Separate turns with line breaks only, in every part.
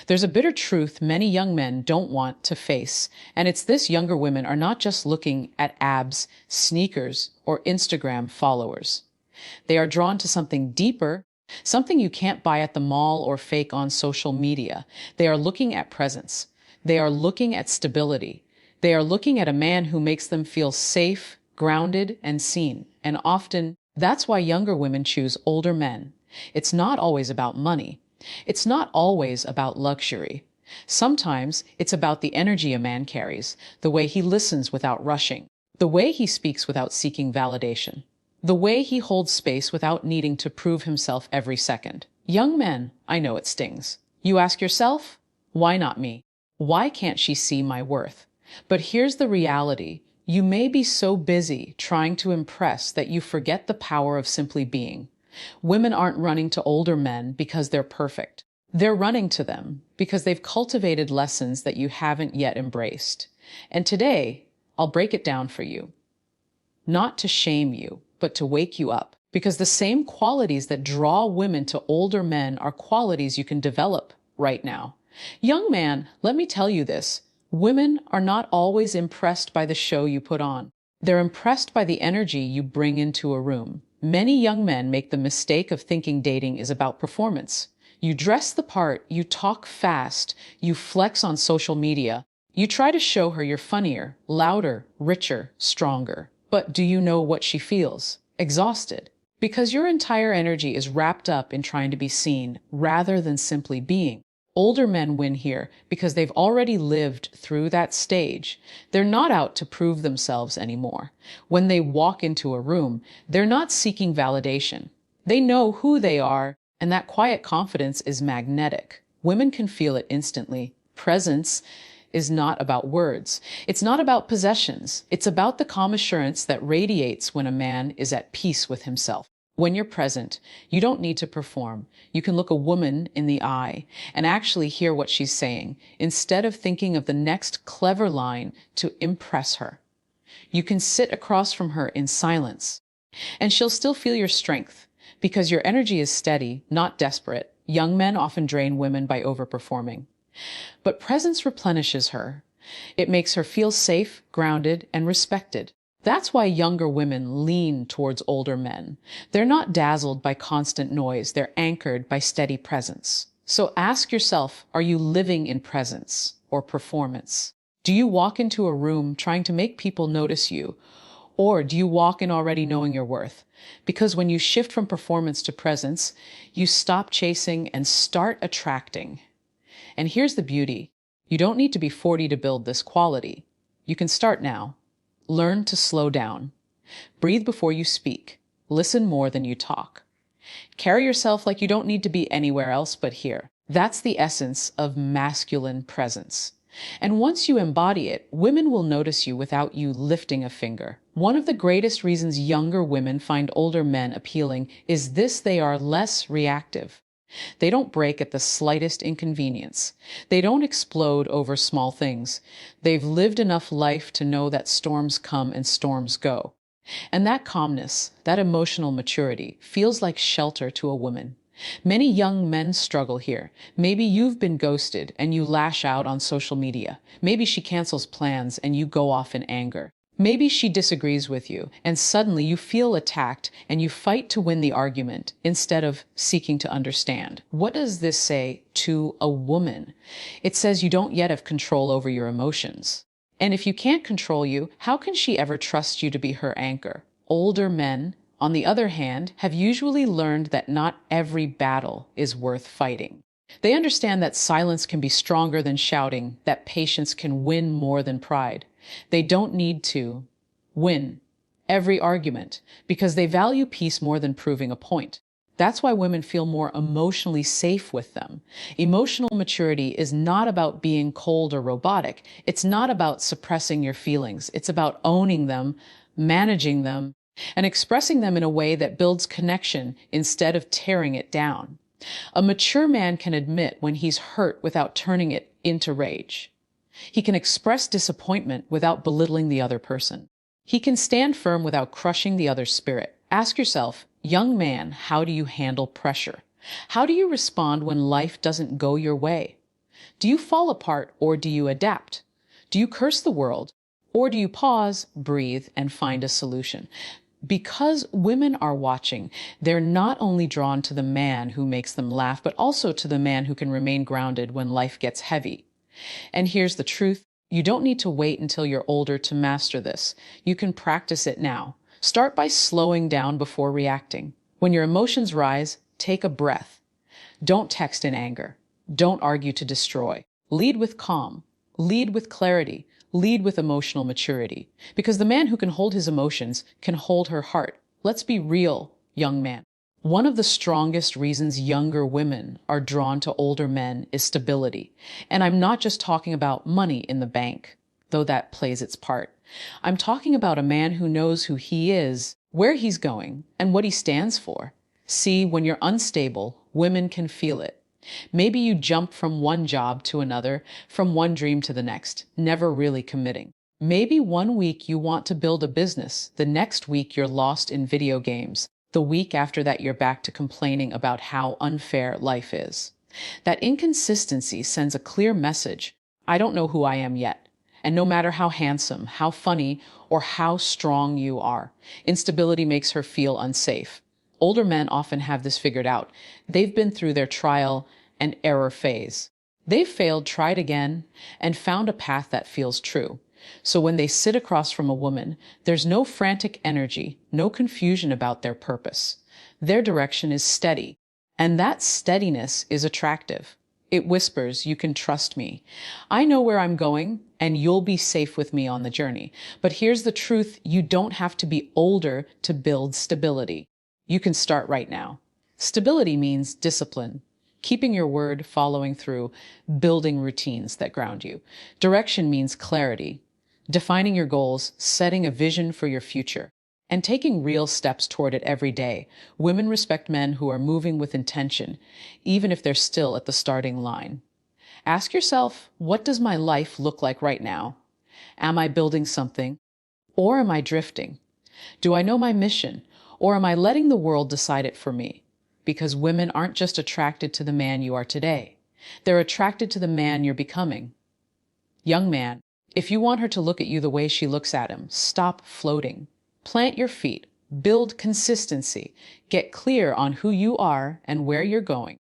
There's a bitter truth many young men don't want to face, and it's this: younger women are not just looking at abs, sneakers, or Instagram followers. They are drawn to something deeper, something you can't buy at the mall or fake on social media. They are looking at presence. They are looking at stability. They are looking at a man who makes them feel safe, grounded, and seen. And often, that's why younger women choose older men. It's not always about money. It's not always about luxury. Sometimes it's about the energy a man carries, the way he listens without rushing, the way he speaks without seeking validation, the way he holds space without needing to prove himself every second. Young men, I know it stings. You ask yourself, why not me? Why can't she see my worth? But here's the reality. You may be so busy trying to impress that you forget the power of simply being. Women aren't running to older men because they're perfect. They're running to them because they've cultivated lessons that you haven't yet embraced. And today, I'll break it down for you. Not to shame you, but to wake you up. Because the same qualities that draw women to older men are qualities you can develop right now. Young man, let me tell you this. Women are not always impressed by the show you put on. They're impressed by the energy you bring into a room. Many young men make the mistake of thinking dating is about performance. You dress the part, you talk fast, you flex on social media. You try to show her you're funnier, louder, richer, stronger. But do you know what she feels? Exhausted. Because your entire energy is wrapped up in trying to be seen rather than simply being. Older men win here because they've already lived through that stage. They're not out to prove themselves anymore. When they walk into a room, they're not seeking validation. They know who they are, and that quiet confidence is magnetic. Women can feel it instantly. Presence is not about words. It's not about possessions. It's about the calm assurance that radiates when a man is at peace with himself. When you're present, you don't need to perform. You can look a woman in the eye and actually hear what she's saying, instead of thinking of the next clever line to impress her. You can sit across from her in silence, and she'll still feel your strength, because your energy is steady, not desperate. Young men often drain women by overperforming. But presence replenishes her. It makes her feel safe, grounded, and respected. That's why younger women lean towards older men. They're not dazzled by constant noise. They're anchored by steady presence. So ask yourself, are you living in presence or performance? Do you walk into a room trying to make people notice you? Or do you walk in already knowing your worth? Because when you shift from performance to presence, you stop chasing and start attracting. And here's the beauty. You don't need to be 40 to build this quality. You can start now. Learn to slow down. Breathe before you speak. Listen more than you talk. Carry yourself like you don't need to be anywhere else but here. That's the essence of masculine presence. And once you embody it, women will notice you without you lifting a finger. One of the greatest reasons younger women find older men appealing is this: they are less reactive. They don't break at the slightest inconvenience. They don't explode over small things. They've lived enough life to know that storms come and storms go. And that calmness, that emotional maturity, feels like shelter to a woman. Many young men struggle here. Maybe you've been ghosted and you lash out on social media. Maybe she cancels plans and you go off in anger. Maybe she disagrees with you, and suddenly you feel attacked and you fight to win the argument instead of seeking to understand. What does this say to a woman? It says you don't yet have control over your emotions. And if you can't control you, how can she ever trust you to be her anchor? Older men, on the other hand, have usually learned that not every battle is worth fighting. They understand that silence can be stronger than shouting, that patience can win more than pride. They don't need to win every argument because they value peace more than proving a point. That's why women feel more emotionally safe with them. Emotional maturity is not about being cold or robotic. It's not about suppressing your feelings. It's about owning them, managing them, and expressing them in a way that builds connection instead of tearing it down. A mature man can admit when he's hurt without turning it into rage. He can express disappointment without belittling the other person. He can stand firm without crushing the other's spirit. Ask yourself, young man, how do you handle pressure? How do you respond when life doesn't go your way? Do you fall apart or do you adapt? Do you curse the world or do you pause, breathe, and find a solution? Because women are watching, they're not only drawn to the man who makes them laugh, but also to the man who can remain grounded when life gets heavy. And here's the truth. You don't need to wait until you're older to master this. You can practice it now. Start by slowing down before reacting. When your emotions rise, take a breath. Don't text in anger. Don't argue to destroy. Lead with calm. Lead with clarity. Lead with emotional maturity. Because the man who can hold his emotions can hold her heart. Let's be real, young man. One of the strongest reasons younger women are drawn to older men is stability. And I'm not just talking about money in the bank, though that plays its part. I'm talking about a man who knows who he is, where he's going, and what he stands for. See, when you're unstable, women can feel it. Maybe you jump from one job to another, from one dream to the next, never really committing. Maybe one week you want to build a business, the next week you're lost in video games. The week after that, you're back to complaining about how unfair life is. That inconsistency sends a clear message. I don't know who I am yet. And no matter how handsome, how funny, or how strong you are, instability makes her feel unsafe. Older men often have this figured out. They've been through their trial and error phase. They've failed, tried again, and found a path that feels true. So when they sit across from a woman, there's no frantic energy, no confusion about their purpose. Their direction is steady, and that steadiness is attractive. It whispers, you can trust me. I know where I'm going, and you'll be safe with me on the journey. But here's the truth, you don't have to be older to build stability. You can start right now. Stability means discipline, keeping your word, following through, building routines that ground you. Direction means clarity, defining your goals, setting a vision for your future, and taking real steps toward it every day. Women respect men who are moving with intention, even if they're still at the starting line. Ask yourself, what does my life look like right now? Am I building something, or am I drifting? Do I know my mission, or am I letting the world decide it for me? Because women aren't just attracted to the man you are today. They're attracted to the man you're becoming. Young man, if you want her to look at you the way she looks at him, stop floating. Plant your feet, build consistency, get clear on who you are and where you're going.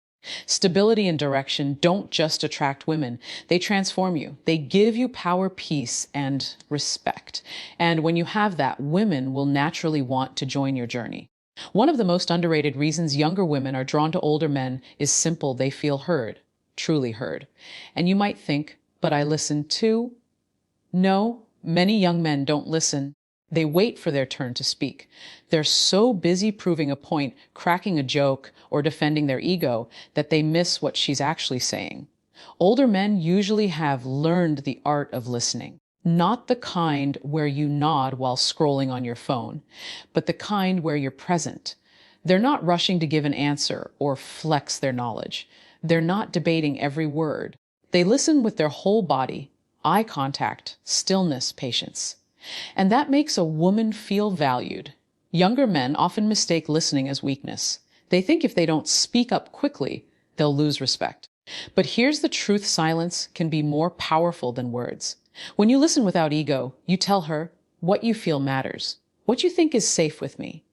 Stability and direction don't just attract women, they transform you. They give you power, peace, and respect. And when you have that, women will naturally want to join your journey. One of the most underrated reasons younger women are drawn to older men is simple. They feel heard, truly heard. And you might think, but I listen too. No, many young men don't listen. They wait for their turn to speak. They're so busy proving a point, cracking a joke, or defending their ego that they miss what she's actually saying. Older men usually have learned the art of listening, not the kind where you nod while scrolling on your phone, but the kind where you're present. They're not rushing to give an answer or flex their knowledge. They're not debating every word. They listen with their whole body, eye contact, stillness, patience. And that makes a woman feel valued. Younger men often mistake listening as weakness. They think if they don't speak up quickly, they'll lose respect. But here's the truth, silence can be more powerful than words. When you listen without ego, you tell her what you feel matters, what you think is safe with me.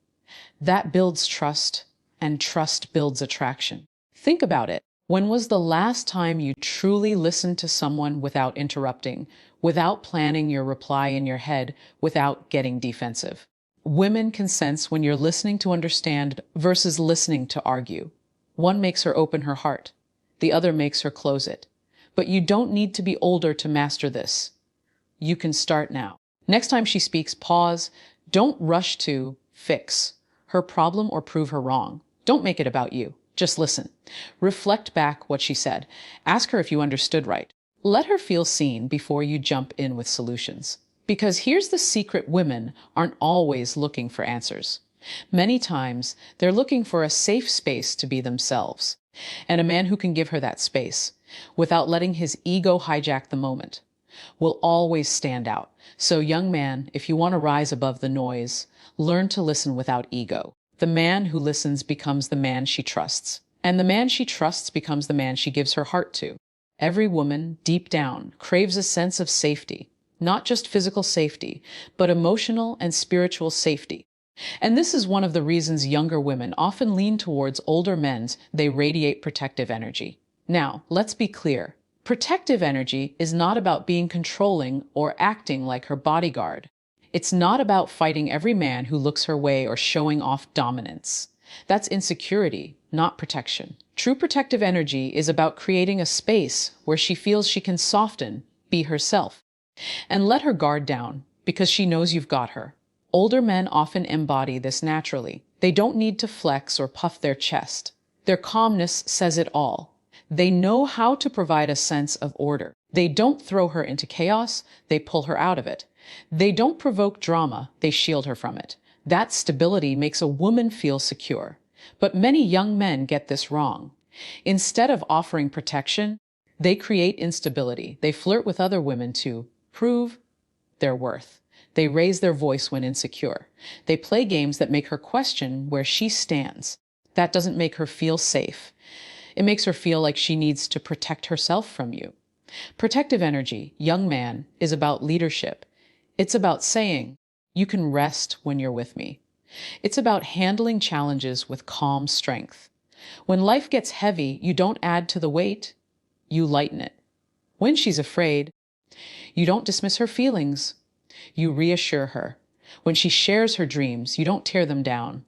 That builds trust, and trust builds attraction. Think about it. When was the last time you truly listened to someone without interrupting, without planning your reply in your head, without getting defensive? Women can sense when you're listening to understand versus listening to argue. One makes her open her heart. The other makes her close it. But you don't need to be older to master this. You can start now. Next time she speaks, pause. Don't rush to fix her problem or prove her wrong. Don't make it about you. Just listen. Reflect back what she said. Ask her if you understood right. Let her feel seen before you jump in with solutions. Because here's the secret, women aren't always looking for answers. Many times, they're looking for a safe space to be themselves. And a man who can give her that space, without letting his ego hijack the moment, will always stand out. So young man, if you want to rise above the noise, learn to listen without ego. The man who listens becomes the man she trusts. And the man she trusts becomes the man she gives her heart to. Every woman, deep down, craves a sense of safety, not just physical safety, but emotional and spiritual safety. And this is one of the reasons younger women often lean towards older men. They radiate protective energy. Now, let's be clear. Protective energy is not about being controlling or acting like her bodyguard. It's not about fighting every man who looks her way or showing off dominance. That's insecurity, not protection. True protective energy is about creating a space where she feels she can soften, be herself, and let her guard down because she knows you've got her. Older men often embody this naturally. They don't need to flex or puff their chest. Their calmness says it all. They know how to provide a sense of order. They don't throw her into chaos, they pull her out of it. They don't provoke drama, they shield her from it. That stability makes a woman feel secure. But many young men get this wrong. Instead of offering protection, they create instability. They flirt with other women to prove their worth. They raise their voice when insecure. They play games that make her question where she stands. That doesn't make her feel safe. It makes her feel like she needs to protect herself from you. Protective energy, young man, is about leadership. It's about saying, you can rest when you're with me. It's about handling challenges with calm strength. When life gets heavy, you don't add to the weight, you lighten it. When she's afraid, you don't dismiss her feelings, you reassure her. When she shares her dreams, you don't tear them down,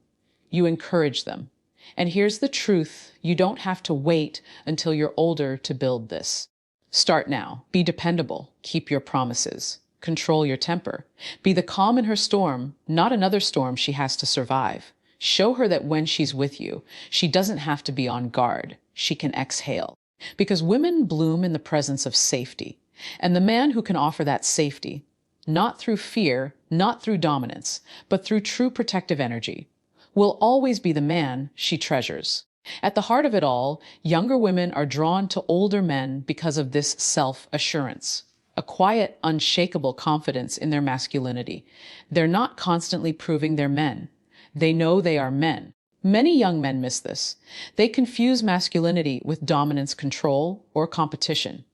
you encourage them. And here's the truth, you don't have to wait until you're older to build this. Start now. Be dependable. Keep your promises. Control your temper. Be the calm in her storm, not another storm she has to survive. Show her that when she's with you, she doesn't have to be on guard. She can exhale. Because women bloom in the presence of safety. And the man who can offer that safety, not through fear, not through dominance, but through true protective energy, will always be the man she treasures. At the heart of it all, younger women are drawn to older men because of this self-assurance, a quiet, unshakable confidence in their masculinity. They're not constantly proving they're men. They know they are men. Many young men miss this. They confuse masculinity with dominance, control, or competition.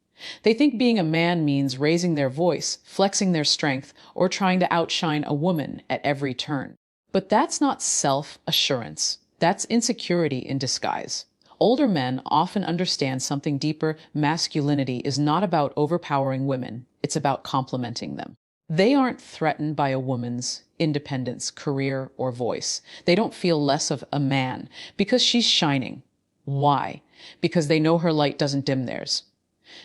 They think being a man means raising their voice, flexing their strength, or trying to outshine a woman at every turn. But that's not self-assurance. That's insecurity in disguise. Older men often understand something deeper. Masculinity is not about overpowering women. It's about complementing them. They aren't threatened by a woman's independence, career, or voice. They don't feel less of a man because she's shining. Why? Because they know her light doesn't dim theirs.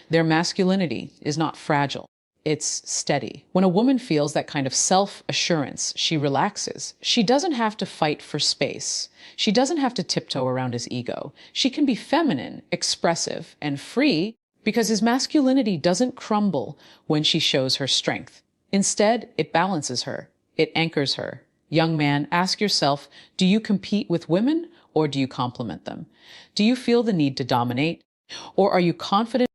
Their masculinity is not fragile. It's steady. When a woman feels that kind of self-assurance, she relaxes. She doesn't have to fight for space. She doesn't have to tiptoe around his ego. She can be feminine, expressive, and free because his masculinity doesn't crumble when she shows her strength. Instead, it balances her. It anchors her. Young man, ask yourself, do you compete with women or do you complement them? Do you feel the need to dominate? Or are you confident